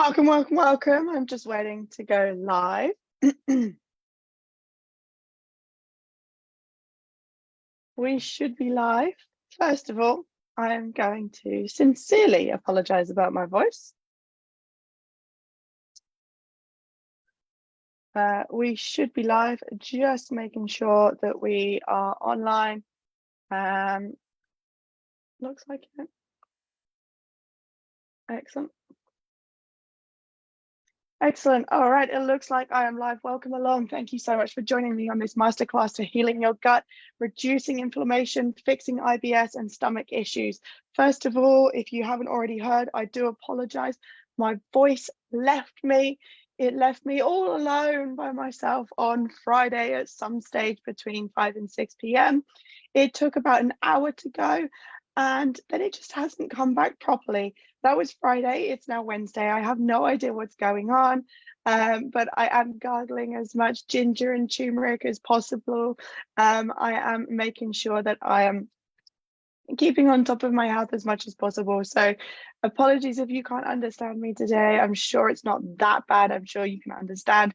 Welcome, welcome, welcome. I'm just waiting to go live. We should be live. First of all, I am going to sincerely apologize about my voice. We should be live, just making sure that we are online. Looks like it. Excellent. Excellent. All right, it looks like I am live. Welcome along. Thank you so much for joining me on this masterclass to healing your gut, reducing inflammation, fixing IBS and stomach issues. First of all, if you haven't already heard, I do apologize. My voice left me. It left me all alone by myself on Friday at some stage between 5 and 6 p.m. It took about an hour to go, and then it just hasn't come back properly. That was Friday. It's now Wednesday. I have no idea what's going on, but I am gargling as much ginger and turmeric as possible. I am making sure that I am keeping on top of my health as much as possible. So apologies if you can't understand me today. I'm sure it's not that bad. I'm sure you can understand.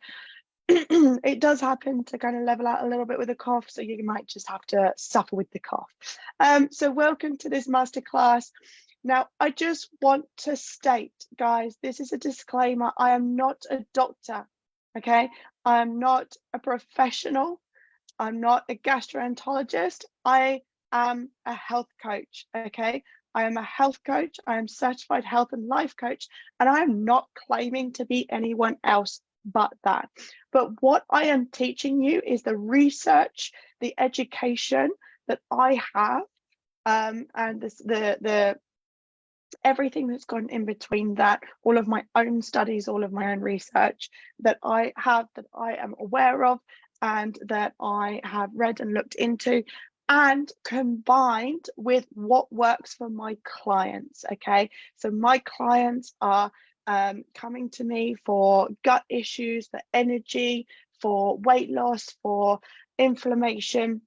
It does happen to kind of level out a little bit with a cough, so you might just have to suffer with the cough. So welcome to this masterclass. Now, I just want to state, guys, this is a disclaimer. I am not a doctor, okay? I am not a professional. I'm not a gastroenterologist. I am a health coach, okay? I am a health coach. I am certified health and life coach, and I am not claiming to be anyone else but that. But what I am teaching you is the research, the education that I have, and the everything that's gone in between that, all of my own studies, all of my own research that I have, that I am aware of, and that I have read and looked into, and combined with what works for my clients. Okay, so my clients are coming to me for gut issues, for energy, for weight loss, for inflammation,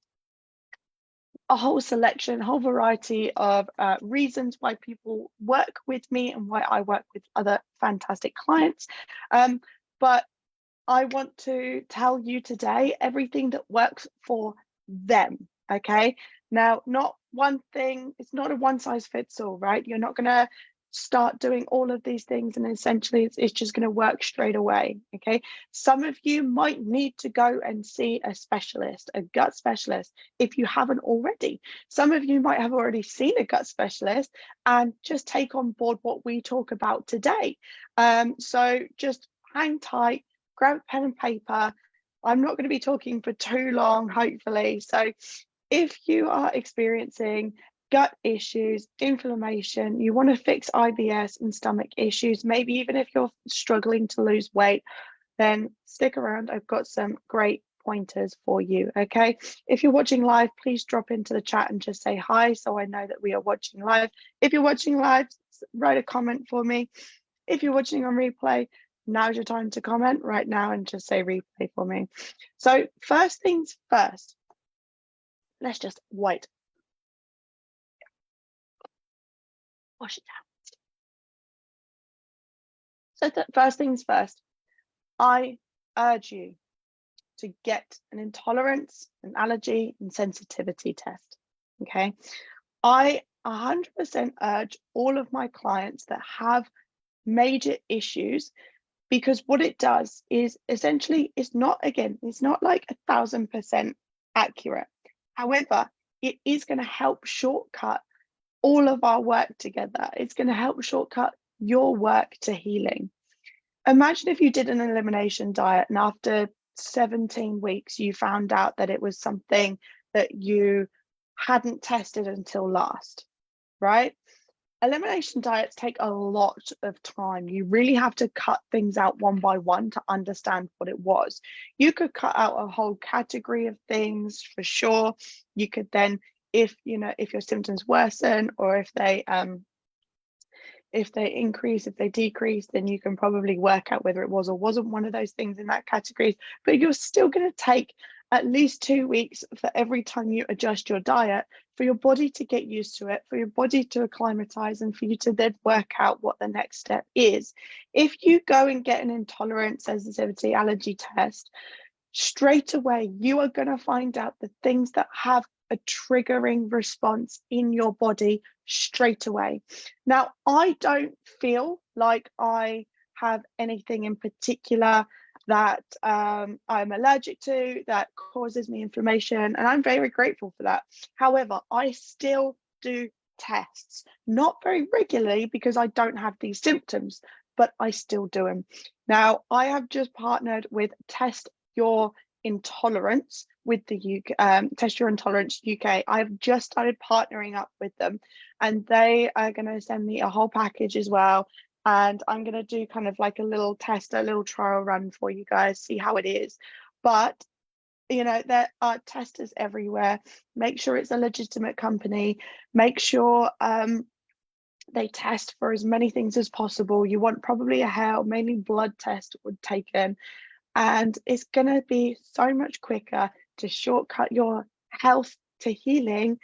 a whole selection, a whole variety of reasons why people work with me and why I work with other fantastic clients. But I want to tell you today everything that works for them, okay? Now, not one thing, it's not a one size fits all, right? You're not gonna start doing all of these things and essentially it's just going to work straight away. Okay, some of you might need to go and see a specialist, a gut specialist, if you haven't already. Some of you might have already seen a gut specialist and just take on board what we talk about today. So just hang tight, grab a pen and paper. I'm not going to be talking for too long, hopefully. So if you are experiencing gut issues, inflammation, you want to fix IBS and stomach issues, maybe even if you're struggling to lose weight, then stick around. I've got some great pointers for you, okay? If you're watching live, please drop into the chat and just say hi so I know that we are watching live. If you're watching live, write a comment for me. If you're watching on replay, now's your time to comment right now and just say replay for me. So first things first, let's just wait. Wash it down. So first things first, I urge you to get an intolerance, an allergy, and sensitivity test, okay? I 100% urge all of my clients that have major issues, because what it does is essentially, it's not like 1,000% accurate. However, it is going to help shortcut all of our work together. It's going to help shortcut your work to healing. Imagine if you did an elimination diet and after 17 weeks you found out that it was something that you hadn't tested until last, right? Elimination diets take a lot of time. You really have to cut things out one by one to understand what it was. You could cut out a whole category of things for sure. You could then, if your symptoms worsen or if they increase, if they decrease, then you can probably work out whether it was or wasn't one of those things in that category. But you're still going to take at least 2 weeks for every time you adjust your diet, for your body to get used to it, for your body to acclimatize, and for you to then work out what the next step is. If you go and get an intolerance, sensitivity, allergy test, straight away, you are going to find out the things that have a triggering response in your body straight away. Now, I don't feel like I have anything in particular that I'm allergic to that causes me inflammation, and I'm very grateful for that. However, I still do tests, not very regularly because I don't have these symptoms, but I still do them. Now, I have just partnered with Test Your Intolerance with the UK, Test Your Intolerance UK. I've just started partnering up with them, and they are going to send me a whole package as well. And I'm going to do kind of like a little test, a little trial run for you guys, see how it is. But, you know, there are testers everywhere. Make sure it's a legitimate company. Make sure they test for as many things as possible. You want probably a hair, mainly blood test would taken. And it's going to be so much quicker to shortcut your health to healing.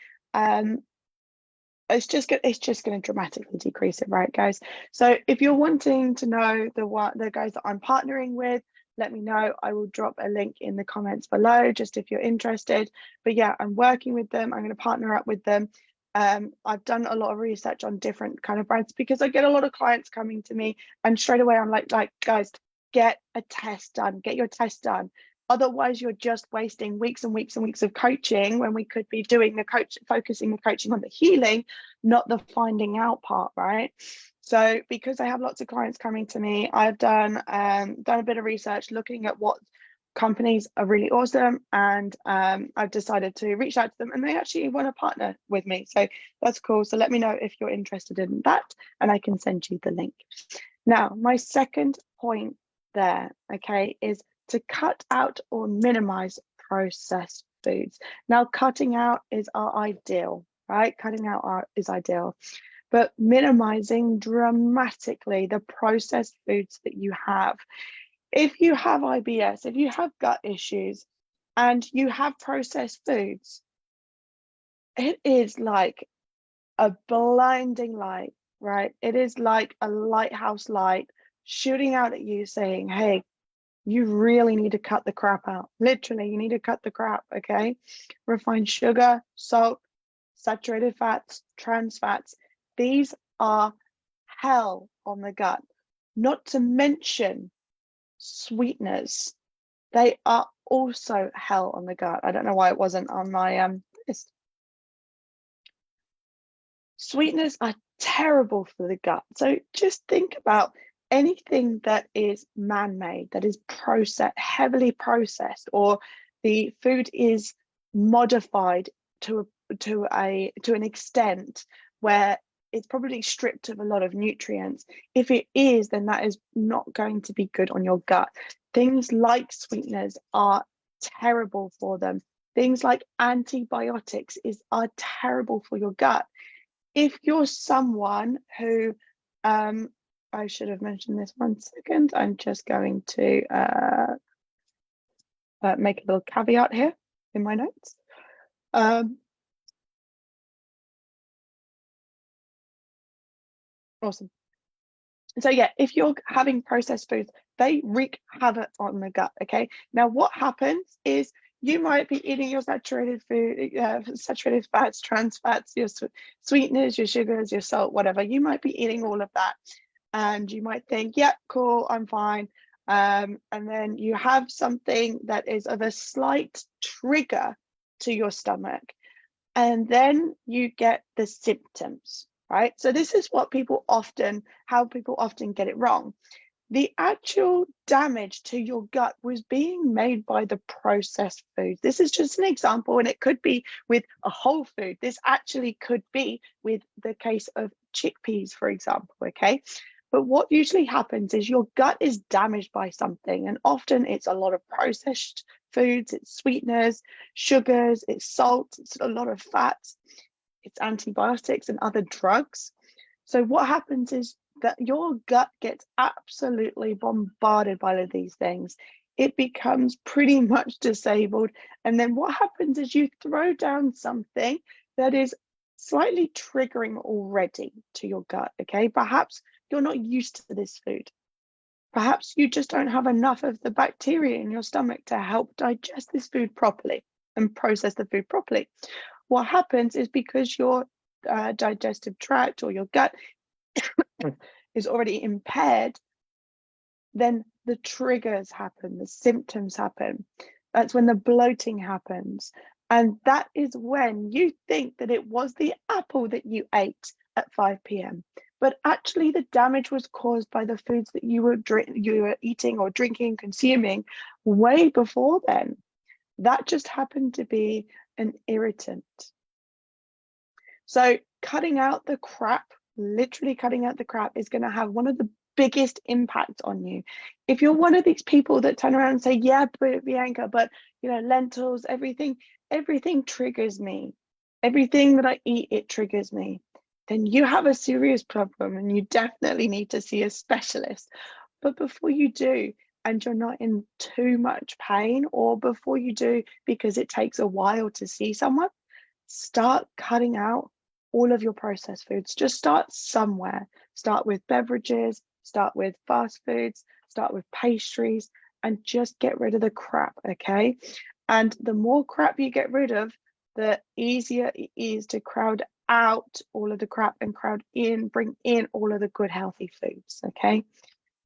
It's just going to dramatically decrease it, right, guys? So if you're wanting to know the guys that I'm partnering with, let me know. I will drop a link in the comments below, just if you're interested. But yeah, I'm working with them. I'm going to partner up with them. I've done a lot of research on different kind of brands because I get a lot of clients coming to me, and straight away I'm like guys, get a test done, get your test done. Otherwise, you're just wasting weeks and weeks and weeks of coaching when we could be doing focusing the coaching on the healing, not the finding out part, right? So because I have lots of clients coming to me, I've done a bit of research looking at what companies are really awesome, and I've decided to reach out to them, and they actually want to partner with me. So that's cool. So let me know if you're interested in that, and I can send you the link. Now, my second point there, okay, is to cut out or minimize processed foods. Now, cutting out is our ideal, right? Cutting out is ideal, but minimizing dramatically the processed foods that you have. If you have IBS, if you have gut issues, and you have processed foods, it is like a blinding light, right? It is like a lighthouse light shooting out at you saying, hey, you really need to cut the crap out. Literally, you need to cut the crap, okay? Refined sugar, salt, saturated fats, trans fats. These are hell on the gut. Not to mention sweeteners. They are also hell on the gut. I don't know why it wasn't on my list. Sweeteners are terrible for the gut. So just think about anything that is man-made, that is heavily processed, or the food is modified to an extent where it's probably stripped of a lot of nutrients. If it is, then that is not going to be good on your gut. Things like sweeteners are terrible for them. Things like antibiotics are terrible for your gut. If you're someone who, I should have mentioned this 1 second. I'm just going to make a little caveat here in my notes. Awesome. So yeah, if you're having processed foods, they wreak havoc on the gut, okay? Now, what happens is you might be eating your saturated food, saturated fats, trans fats, your sweeteners, your sugars, your salt, whatever. You might be eating all of that, and you might think, yeah, cool, I'm fine. And then you have something that is of a slight trigger to your stomach, and then you get the symptoms, right? So this is how people often get it wrong. The actual damage to your gut was being made by the processed foods. This is just an example, and it could be with a whole food. This actually could be with the case of chickpeas, for example, okay? But what usually happens is your gut is damaged by something, and often it's a lot of processed foods, it's sweeteners, sugars, it's salt, it's a lot of fats, it's antibiotics and other drugs. So what happens is that your gut gets absolutely bombarded by these things. it becomes pretty much disabled. And then what happens is you throw down something that is slightly triggering already to your gut, okay? Perhaps you're not used to this food. Perhaps you just don't have enough of the bacteria in your stomach to help digest this food properly and process the food properly. What happens is because your digestive tract or your gut is already impaired, then the triggers happen, the symptoms happen. That's when the bloating happens. And that is when you think that it was the apple that you ate at 5 p.m. But actually, the damage was caused by the foods that you were eating or drinking, consuming way before then. That just happened to be an irritant. So cutting out the crap, literally cutting out the crap, is going to have one of the biggest impacts on you. If you're one of these people that turn around and say, yeah, but Bianca, but lentils, everything triggers me. Everything that I eat, it triggers me. Then you have a serious problem and you definitely need to see a specialist. But before you do, and you're not in too much pain, or before you do, because it takes a while to see someone, start cutting out all of your processed foods. Just start somewhere. Start with beverages, start with fast foods, start with pastries, and just get rid of the crap, okay? And the more crap you get rid of, the easier it is to crowd out all of the crap and bring in all of the good, healthy foods, okay?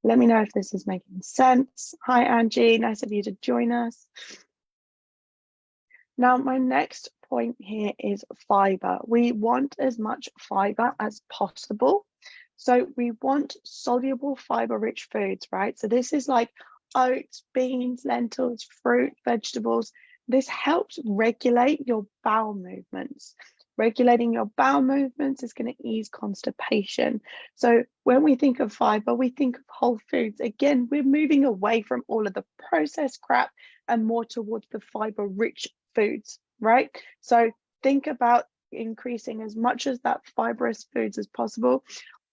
Let me know if this is making sense. Hi, Angie, nice of you to join us. Now, my next point here is fiber. We want as much fiber as possible. So we want soluble fiber-rich foods, right? So this is like oats, beans, lentils, fruit, vegetables. This helps regulate your bowel movements. Regulating your bowel movements is going to ease constipation. So when we think of fiber, we think of whole foods. Again, we're moving away from all of the processed crap and more towards the fiber-rich foods, right? So think about increasing as much as that fibrous foods as possible.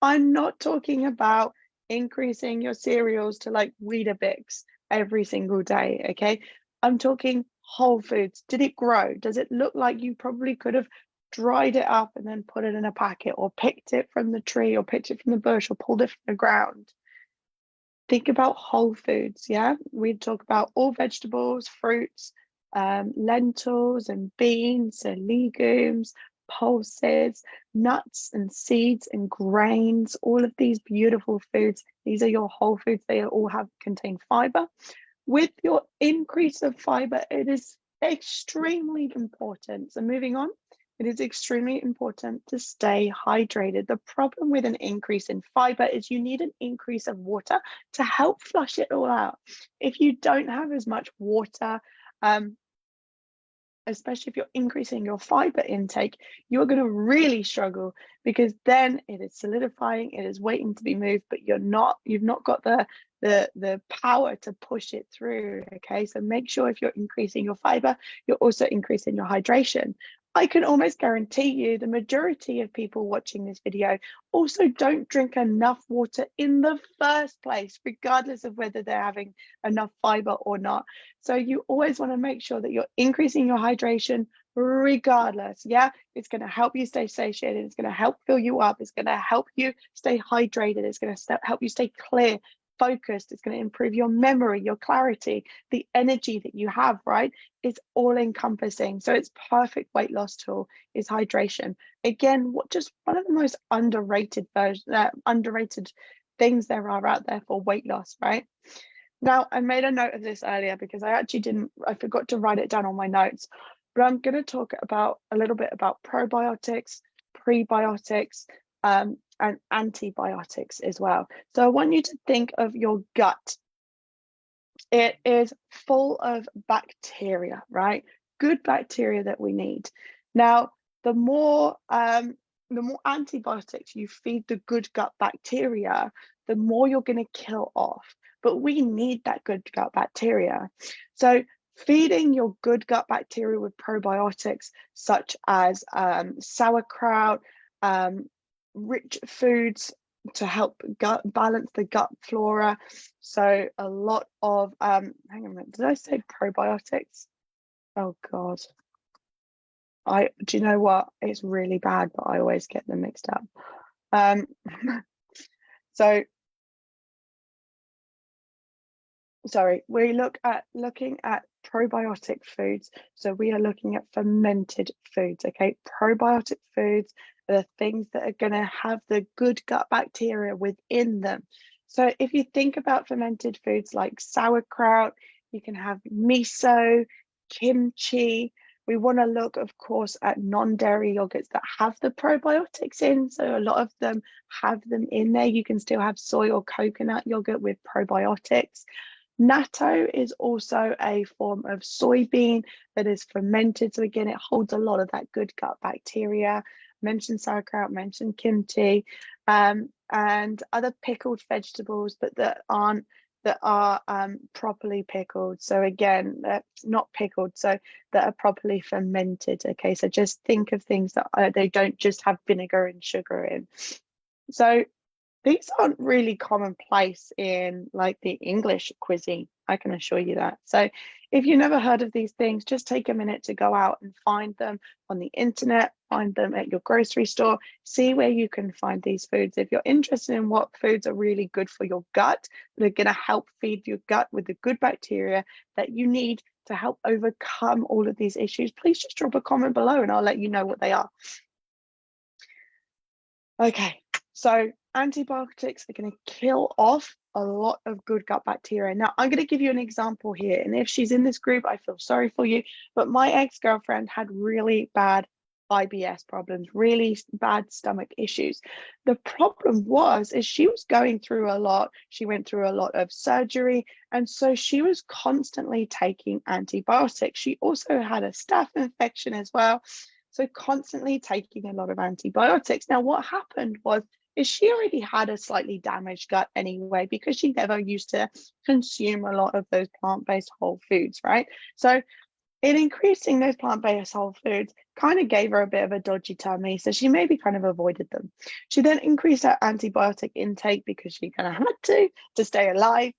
I'm not talking about increasing your cereals to like Weetabix every single day, okay? I'm talking whole foods. Did it grow? Does it look like you probably could have dried it up and then put it in a packet, or picked it from the tree, or picked it from the bush, or pulled it from the ground? Think about whole foods, yeah? We talk about all vegetables, fruits, lentils and beans and legumes, pulses, nuts and seeds and grains, all of these beautiful foods. These are your whole foods. They all contain fiber. With your increase of fiber, it is extremely important. So moving on, it is extremely important to stay hydrated. The problem with an increase in fiber is you need an increase of water to help flush it all out. If you don't have as much water, especially if you're increasing your fiber intake, you're going to really struggle, because then it is solidifying, it is waiting to be moved, but you've not got the power to push it through, okay? So make sure if you're increasing your fiber, you're also increasing your hydration. I can almost guarantee you the majority of people watching this video also don't drink enough water in the first place, regardless of whether they're having enough fiber or not. So you always want to make sure that you're increasing your hydration regardless. Yeah, it's going to help you stay satiated. It's going to help fill you up. It's going to help you stay hydrated. It's going to help you stay clear, focused. It's going to improve your memory, your clarity, the energy that you have, right? It's all encompassing. So it's perfect weight loss tool is hydration. Again, just one of the most underrated things there are out there for weight loss, right? Now, I made a note of this earlier because I forgot to write it down on my notes, but I'm going to talk about a little bit about probiotics, prebiotics, and antibiotics as well. So I want you to think of your gut. It is full of bacteria, right? Good bacteria that we need. Now, the more antibiotics you feed the good gut bacteria, the more you're going to kill off. But we need that good gut bacteria. So feeding your good gut bacteria with probiotics such as sauerkraut, rich foods, to help balance the gut flora. So a lot of hang on a minute, did I say probiotics? Oh God. Do you know what? It's really bad, but I always get them mixed up. So sorry, we looking at probiotic foods. So we are looking at fermented foods. Okay, probiotic foods are the things that are going to have the good gut bacteria within them. So if you think about fermented foods like sauerkraut, you can have miso, kimchi. We want to look, of course, at non-dairy yogurts that have the probiotics in. So a lot of them have them in there. You can still have soy or coconut yogurt with probiotics. Natto is also a form of soybean that is fermented. So again, it holds a lot of that good gut bacteria. Mentioned sauerkraut, mentioned kimchi, and other pickled vegetables, but that are properly pickled. So again, not pickled, so that are properly fermented. Okay, so just think of things that they don't just have vinegar and sugar in. So these aren't really commonplace in like the English cuisine, I can assure you that. So if you've never heard of these things, just take a minute to go out and find them on the internet, find them at your grocery store, see where you can find these foods. If you're interested in what foods are really good for your gut, that are going to help feed your gut with the good bacteria that you need to help overcome all of these issues, please just drop a comment below and I'll let you know what they are. Okay, so antibiotics are going to kill off a lot of good gut bacteria. Now, I'm going to give you an example here. And if she's in this group, I feel sorry for you. But my ex-girlfriend had really bad IBS problems, really bad stomach issues. The problem is she was going through a lot. She went through a lot of surgery. And so she was constantly taking antibiotics. She also had a staph infection as well. So constantly taking a lot of antibiotics. Now, what happened is she already had a slightly damaged gut anyway, because she never used to consume a lot of those plant-based whole foods, right? So in increasing those plant-based whole foods kind of gave her a bit of a dodgy tummy. So she maybe kind of avoided them. She then increased her antibiotic intake because she kind of had to stay alive.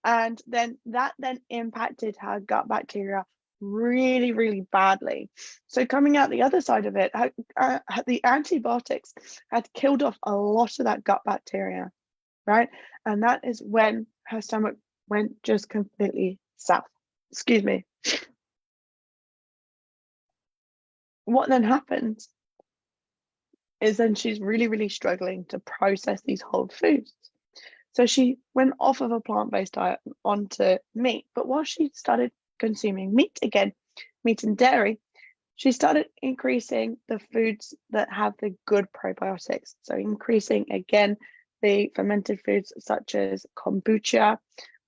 And then that impacted her gut bacteria really, really badly. So coming out the other side of it, the antibiotics had killed off a lot of that gut bacteria, right? And that is when her stomach went just completely south. Excuse me. What then happens is then she's really, really struggling to process these whole foods. So she went off of a plant-based diet onto meat. But while she started consuming meat again, meat and dairy, she started increasing the foods that have the good probiotics. So increasing again the fermented foods such as kombucha,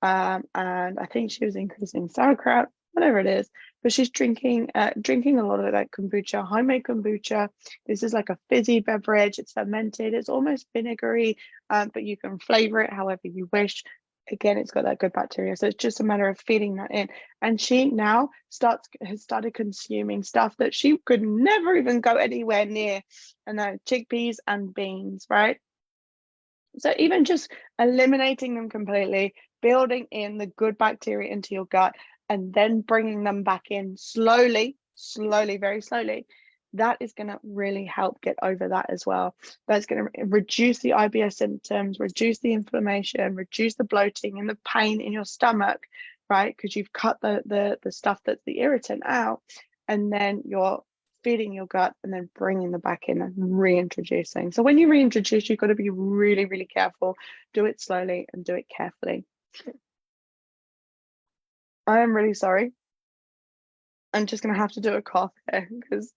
and I think she was increasing sauerkraut, whatever it is. But she's drinking a lot of that kombucha, homemade kombucha. This is like a fizzy beverage. It's fermented. It's almost vinegary, but you can flavor it however you wish. Again, it's got that good bacteria. So it's just a matter of feeding that in. And she now has started consuming stuff that she could never even go anywhere near. And that chickpeas and beans, right? So even just eliminating them completely, building in the good bacteria into your gut, and then bringing them back in slowly, very slowly, that is going to really help get over that as well. That's going to reduce the IBS symptoms, reduce the inflammation, reduce the bloating and the pain in your stomach, right? Because you've cut the stuff that's the irritant out, and then you're feeding your gut and then bringing them back in and reintroducing. So when you reintroduce, you've got to be really, really careful. Do it slowly and do it carefully. I am really sorry. I'm just going to have to do a cough here because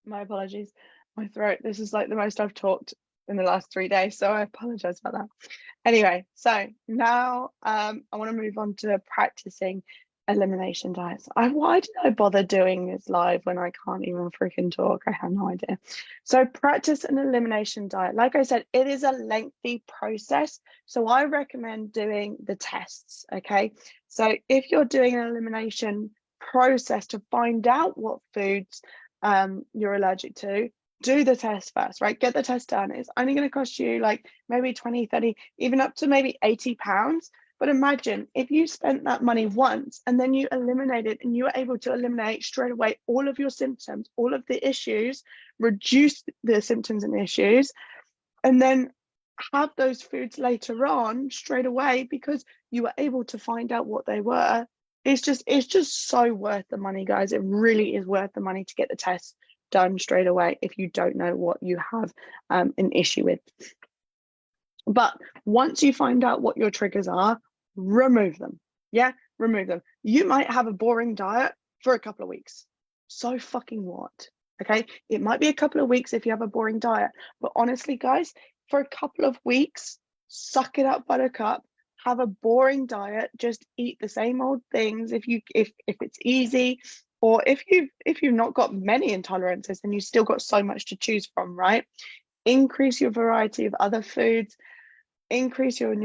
my apologies. My throat, this is like the most I've talked in the last 3 days, so I apologize about that. Anyway, so now I want to move on to practicing elimination diets. Why did I bother doing this live when I can't even freaking talk? I have no idea. So practice an elimination diet. Like I said, it is a lengthy process. So I recommend doing the tests, okay? So if you're doing an elimination process to find out what foods you're allergic to, do the test first, right? Get the test done. It's only going to cost you like maybe 20, 30, even up to maybe £80. But imagine if you spent that money once and then you eliminated and you were able to eliminate straight away all of your symptoms, all of the issues, reduce the symptoms and issues, and then have those foods later on straight away because you were able to find out what they were. It's just so worth the money, guys. It really is worth the money to get the test done straight away if you don't know what you have an issue with. But once you find out what your triggers are, remove them. Yeah, remove them. You might have a boring diet for a couple of weeks. So fucking what? Okay, it might be a couple of weeks if you have a boring diet, but honestly, guys, for a couple of weeks, suck it up, buttercup. Have a boring diet. Just eat the same old things. If it's easy, or if you've not got many intolerances, then you've still got so much to choose from, right? Increase your variety of other foods. Increase your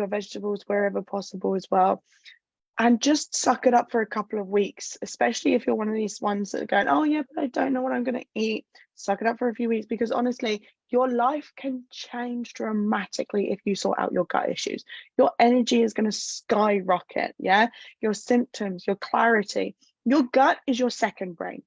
vegetables wherever possible as well. And just suck it up for a couple of weeks, especially if you're one of these ones that are going, oh yeah, but I don't know what I'm going to eat. Suck it up for a few weeks, because honestly, your life can change dramatically if you sort out your gut issues. Your energy is going to skyrocket, yeah? Your symptoms, your clarity. Your gut is your second brain.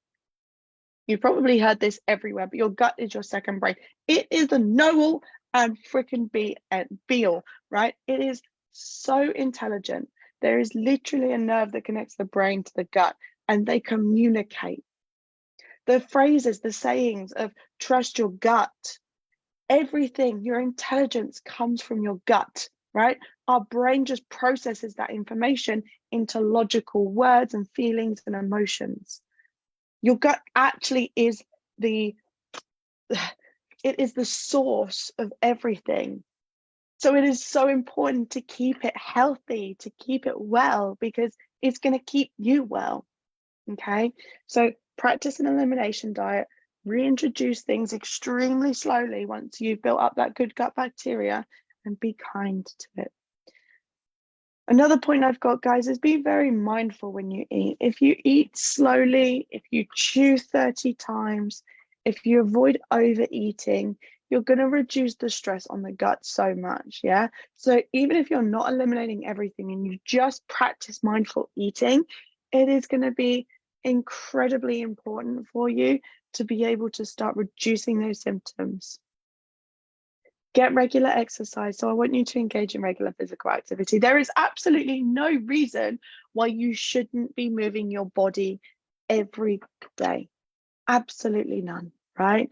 You've probably heard this everywhere, but your gut is your second brain. It is the know-all and freaking be all, right? It is so intelligent. There is literally a nerve that connects the brain to the gut, and they communicate. The phrases, the sayings of trust your gut, everything, your intelligence comes from your gut, right? Our brain just processes that information into logical words and feelings and emotions. Your gut actually is the source of everything. So it is so important to keep it healthy, to keep it well, because it's going to keep you well. Okay, so practice an elimination diet, reintroduce things extremely slowly once you've built up that good gut bacteria, and be kind to it. Another point I've got, guys, is be very mindful when you eat. If you eat slowly, if you chew 30 times, if you avoid overeating, you're going to reduce the stress on the gut so much, yeah? So even if you're not eliminating everything and you just practice mindful eating, it is going to be incredibly important for you to be able to start reducing those symptoms. Get regular exercise. So I want you to engage in regular physical activity. There is absolutely no reason why you shouldn't be moving your body every day. Absolutely none, right?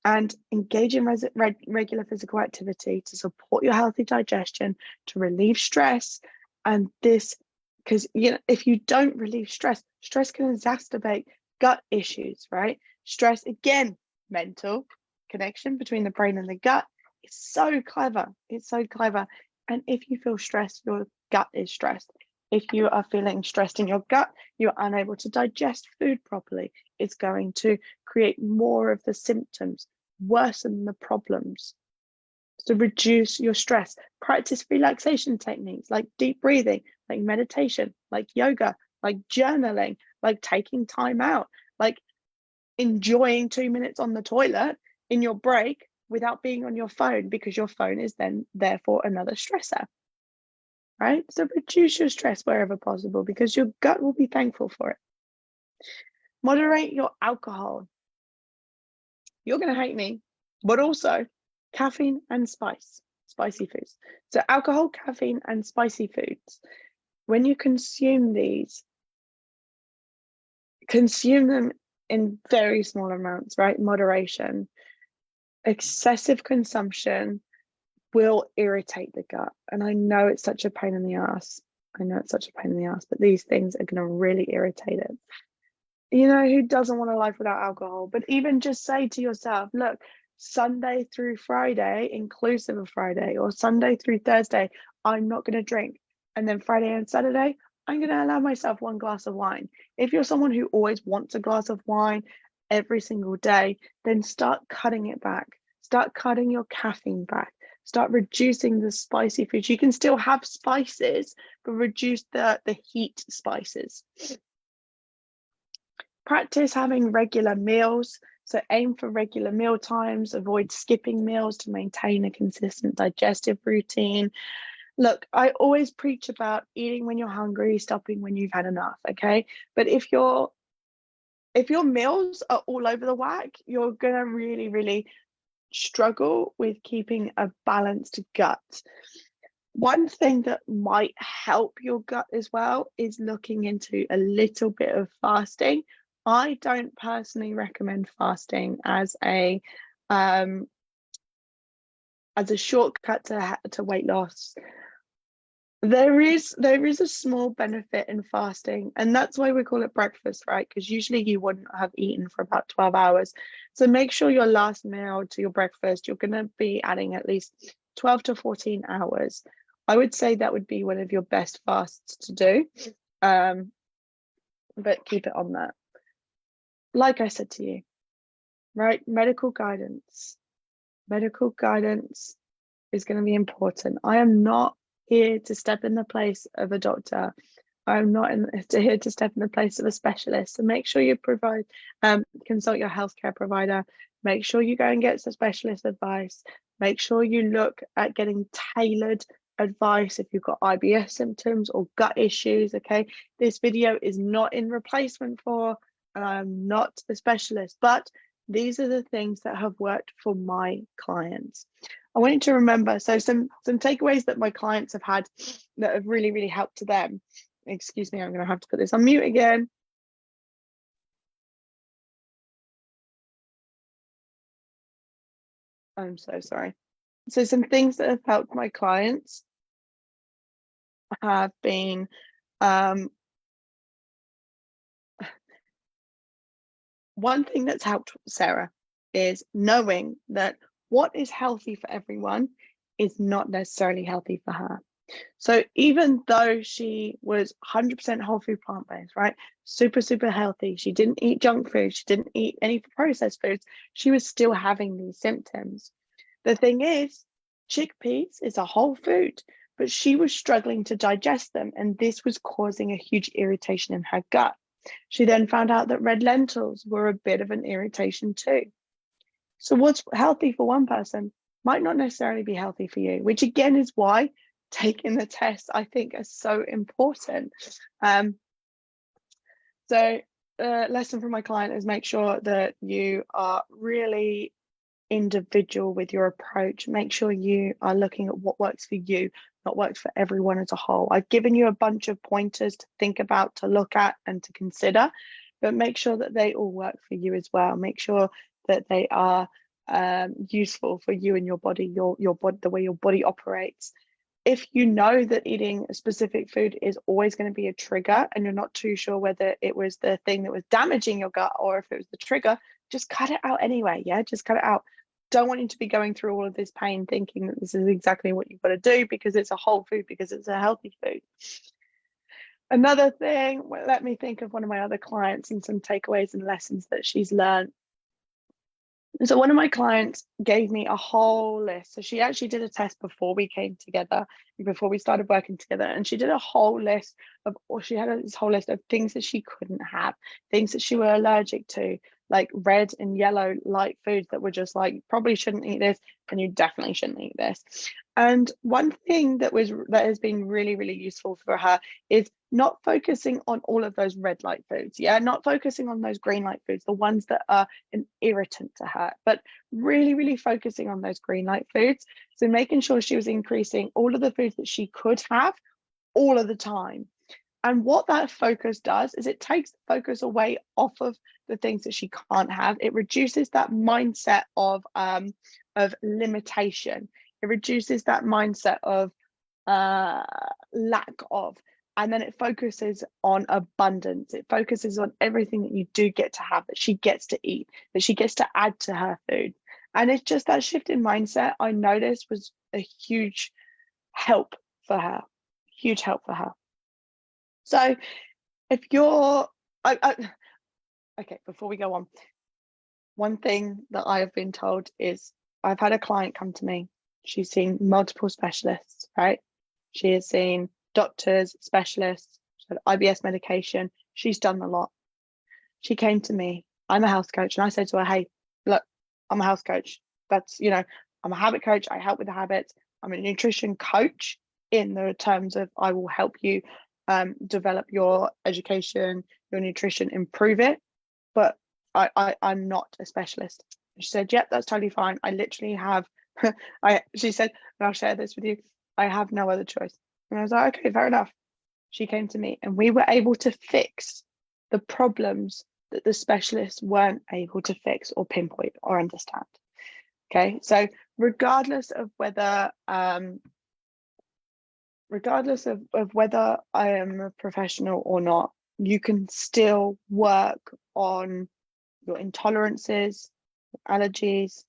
And engage in regular physical activity to support your healthy digestion, to relieve stress. And this, because if you don't relieve stress, stress can exacerbate gut issues, right? Stress, again, mental connection between the brain and the gut. It's so clever. It's so clever. And if you feel stressed, your gut is stressed. If you are feeling stressed in your gut, you're unable to digest food properly. It's going to create more of the symptoms, worsen the problems. So reduce your stress. Practice relaxation techniques like deep breathing, like meditation, like yoga, like journaling, like taking time out, like enjoying 2 minutes on the toilet in your break without being on your phone, because your phone is then therefore another stressor, right? So reduce your stress wherever possible, because your gut will be thankful for it. Moderate your alcohol. You're going to hate me, but also caffeine and spicy foods. So alcohol, caffeine, and spicy foods. When you consume these, consume them in very small amounts, right? Moderation. Excessive consumption will irritate the gut. And I know it's such a pain in the ass. But these things are going to really irritate it. Who doesn't want a life without alcohol? But even just say to yourself, look, Sunday through Friday, inclusive of Friday, or Sunday through Thursday, I'm not going to drink. And then Friday and Saturday, I'm going to allow myself 1 glass of wine. If you're someone who always wants a glass of wine every single day, then start cutting it back. Start cutting your caffeine back. Start reducing the spicy foods. You can still have spices, but reduce the heat spices. Practice having regular meals. So aim for regular meal times, avoid skipping meals to maintain a consistent digestive routine. Look, I always preach about eating when you're hungry, stopping when you've had enough, okay? But if your meals are all over the whack, you're gonna really, really struggle with keeping a balanced gut. One thing that might help your gut as well is looking into a little bit of fasting. I don't personally recommend fasting as a shortcut to weight loss. There is a small benefit in fasting, and that's why we call it breakfast, right? Because usually you wouldn't have eaten for about 12 hours. So make sure your last meal to your breakfast, you're going to be adding at least 12 to 14 hours. I would say that would be one of your best fasts to do, but keep it on that. Like I said to you, right? Medical guidance is going to be important. I am not here to step in the place of a doctor. I'm not here to step in the place of a specialist. So make sure you consult your healthcare provider. Make sure you go and get some specialist advice. Make sure you look at getting tailored advice if you've got IBS symptoms or gut issues. Okay, this video is not in replacement for, and I'm not a specialist, but these are the things that have worked for my clients. I want you to remember, so some takeaways that my clients have had that have really, really helped to them. Excuse me, I'm going to have to put this on mute again. I'm so sorry. So some things that have helped my clients have been one thing that's helped Sarah is knowing that what is healthy for everyone is not necessarily healthy for her. So even though she was 100% whole food plant-based, right? Super, super healthy. She didn't eat junk food. She didn't eat any processed foods. She was still having these symptoms. The thing is, chickpeas is a whole food, but she was struggling to digest them. And this was causing a huge irritation in her gut. She then found out that red lentils were a bit of an irritation too. So what's healthy for one person might not necessarily be healthy for you, which again is why taking the test I think is so important. So lesson from my client is make sure that you are really individual with your approach. Make sure you are looking at what works for you, not works for everyone as a whole. I've given you a bunch of pointers to think about, to look at, and to consider, but make sure that they all work for you as well. Make sure that they are useful for you and your body, your body, the way your body operates. If you know that eating a specific food is always going to be a trigger and you're not too sure whether it was the thing that was damaging your gut or if it was the trigger, just cut it out anyway. Yeah, just cut it out. Don't want you to be going through all of this pain thinking that this is exactly what you've got to do because it's a whole food, because it's a healthy food. Another thing, let me think of one of my other clients and some takeaways and lessons that she's learned. So one of my clients gave me a whole list. So she actually did a test before we came together, before we started working together, and she did a whole list of, or she had this whole list of things that she couldn't have, things that she were allergic to, like red and yellow light foods that were just like, you probably shouldn't eat this, and you definitely shouldn't eat this. And one thing that has been really, really useful for her is not focusing on all of those red light foods. Yeah, not focusing on those green light foods, the ones that are an irritant to her, but really, really focusing on those green light foods. So making sure she was increasing all of the foods that she could have all of the time. And what that focus does is it takes the focus away off of the things that she can't have. It reduces that mindset of limitation. It reduces that mindset of lack of, and then it focuses on abundance. It focuses on everything that you do get to have, that she gets to eat, that she gets to add to her food. And it's just that shift in mindset I noticed was a huge help for her. Huge help for her. So if you're, okay, before we go on, one thing that I have been told is I've had a client come to me. She's seen multiple specialists, right? She has seen doctors, specialists, she's had IBS medication. She's done a lot. She came to me. I'm a health coach. And I said to her, hey, look, I'm a health coach. That's, I'm a habit coach. I help with the habits. I'm a nutrition coach in the terms of I will help you develop your education, your nutrition, improve it. But I'm not a specialist. She said, yep, that's totally fine. I literally have, she said, and I'll share this with you, I have no other choice. And I was like, okay, fair enough. She came to me and we were able to fix the problems that the specialists weren't able to fix or pinpoint or understand. Okay, so regardless of whether whether I am a professional or not, you can still work on your intolerances, allergies,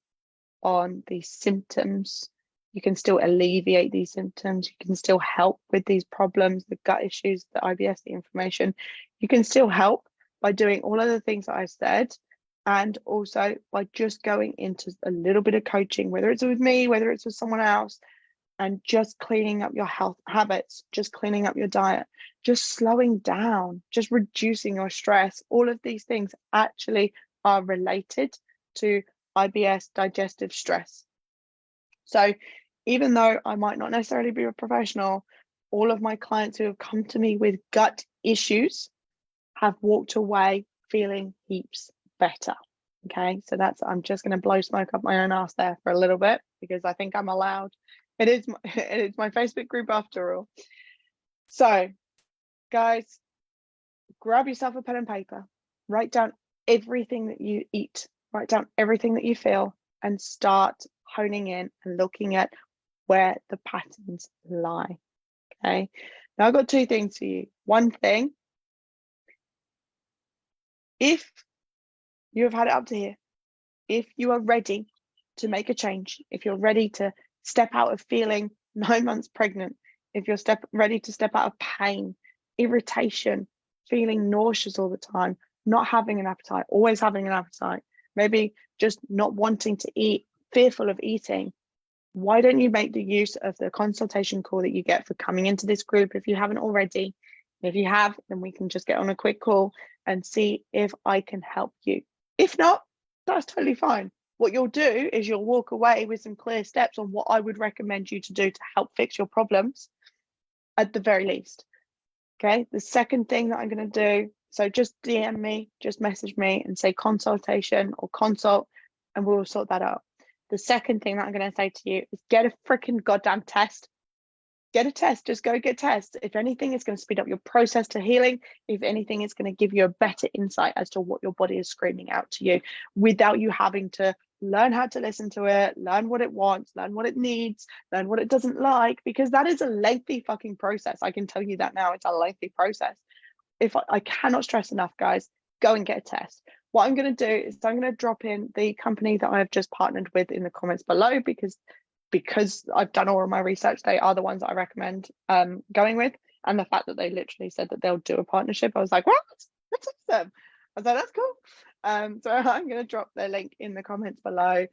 on these symptoms. You can still alleviate these symptoms. You can still help with these problems, the gut issues, the IBS, the inflammation. You can still help by doing all of the things that I said, and also by just going into a little bit of coaching, whether it's with me, whether it's with someone else, and just cleaning up your health habits, just cleaning up your diet, just slowing down, just reducing your stress. All of these things actually are related to IBS, digestive stress. So even though I might not necessarily be a professional, all of my clients who have come to me with gut issues have walked away feeling heaps better. Okay, so I'm just going to blow smoke up my own ass there for a little bit because I think I'm allowed. It is my Facebook group after all. So guys, grab yourself a pen and paper, write down everything that you eat, write down everything that you feel, and start honing in and looking at where the patterns lie. Okay, now I've got two things for you. One thing, if you have had it up to here, if you are ready to make a change, if you're ready to step out of feeling 9 months pregnant, if you're ready to step out of pain, irritation, feeling nauseous all the time, not having an appetite, always having an appetite, maybe just not wanting to eat, fearful of eating, why don't you make the use of the consultation call that you get for coming into this group if you haven't already? If you have, then we can just get on a quick call and see if I can help you. If not, that's totally fine. What you'll do is you'll walk away with some clear steps on what I would recommend you to do to help fix your problems at the very least. Okay, the second thing that I'm going to do, so just DM me, just message me and say consultation or consult, and we'll sort that out. The second thing that I'm going to say to you is get a freaking goddamn test. Get a test, just go get a test. If anything, it's going to speed up your process to healing. If anything, it's going to give you a better insight as to what your body is screaming out to you without you having to learn how to listen to it, learn what it wants, learn what it needs, learn what it doesn't like, because that is a lengthy fucking process. I can tell you that now, it's a lengthy process. If I cannot stress enough, guys, go and get a test. What I'm going to do is I'm going to drop in the company that I've just partnered with in the comments below, because I've done all of my research, they are the ones that I recommend going with. And the fact that they literally said that they'll do a partnership, I was like, what? That's awesome. I was like, that's cool. So I'm going to drop their link in the comments below.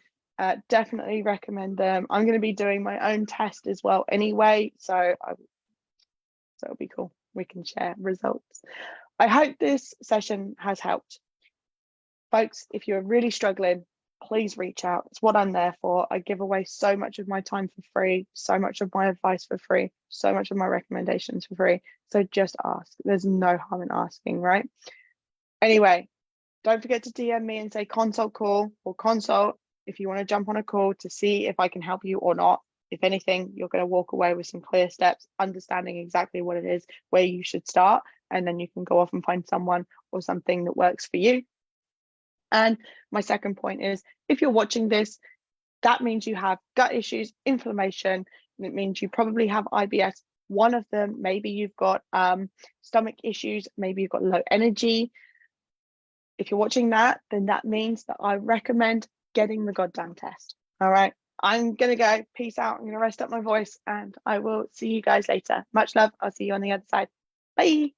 Definitely recommend them. I'm going to be doing my own test as well anyway. So it'll be cool. We can share results. I hope this session has helped. Folks, if you're really struggling, please reach out. It's what I'm there for. I give away so much of my time for free, so much of my advice for free, so much of my recommendations for free. So just ask. There's no harm in asking, right? Anyway, don't forget to DM me and say consult call or consult if you want to jump on a call to see if I can help you or not. If anything, you're going to walk away with some clear steps, understanding exactly what it is, where you should start, and then you can go off and find someone or something that works for you. And my second point is, if you're watching this, that means you have gut issues, inflammation. It means you probably have IBS. One of them, maybe you've got stomach issues, maybe you've got low energy. If you're watching that, then that means that I recommend getting the goddamn test. All right, I'm going to go. Peace out. I'm going to rest up my voice and I will see you guys later. Much love. I'll see you on the other side. Bye.